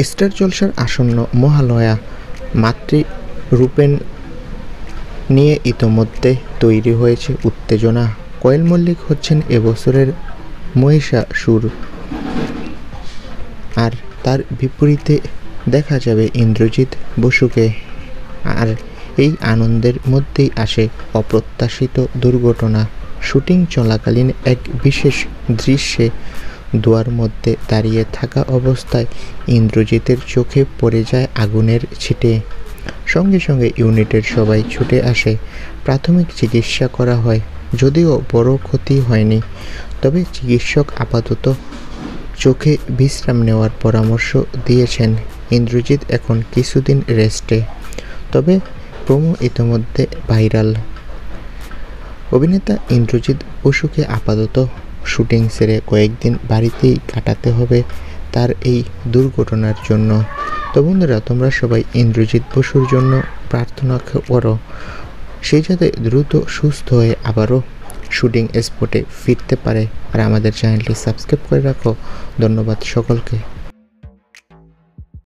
Star জলসার আসন্ন মহালয়া মাতৃরূপেণ নিয়ে ইতোমধ্যে তৈরি হয়েছে উত্তেজনা। কোয়েল মল্লিক হচ্ছেন এবছরের মহিষাসুর, আর তার বিপরীতে দেখা যাবে ইন্দ্রজিৎ বসুকে। আর এই আনন্দের মধ্যেই আসে অপ্রত্যাশিত দুর্ঘটনা। শুটিং চলাকালীন এক বিশেষ দৃশ্যে ধোঁয়ার মধ্যে দাঁড়িয়ে থাকা অবস্থায় ইন্দ্রজিতের চোখে পড়ে যায় আগুনের ছিটে। সঙ্গে সঙ্গে ইউনিটের সবাই ছুটে আসে। প্রাথমিক চিকিৎসা করা হয়, যদিও বড় ক্ষতি হয়নি। তবে চিকিৎসক আপাতত চোখে বিশ্রাম নেওয়ার পরামর্শ দিয়েছেন। ইন্দ্রজিৎ এখন কিছুদিন রেস্টে। তবে প্রোমো ইতিমধ্যে ভাইরাল। অভিনেতা ইন্দ্রজিৎ বসুকে আপাতত শুটিং ছেড়ে কয়েকদিন বাড়িতেই কাটাতে হবে তার এই দুর্ঘটনার জন্য। তো বন্ধুরা, তোমরা সবাই ইন্দ্রজিৎ বসুর জন্য প্রার্থনা করো, সে যাতে দ্রুত সুস্থ হয়ে আবারও শুটিং স্পটে ফিরতে পারে। আর আমাদের চ্যানেলটি সাবস্ক্রাইব করে রাখো। ধন্যবাদ সকলকে।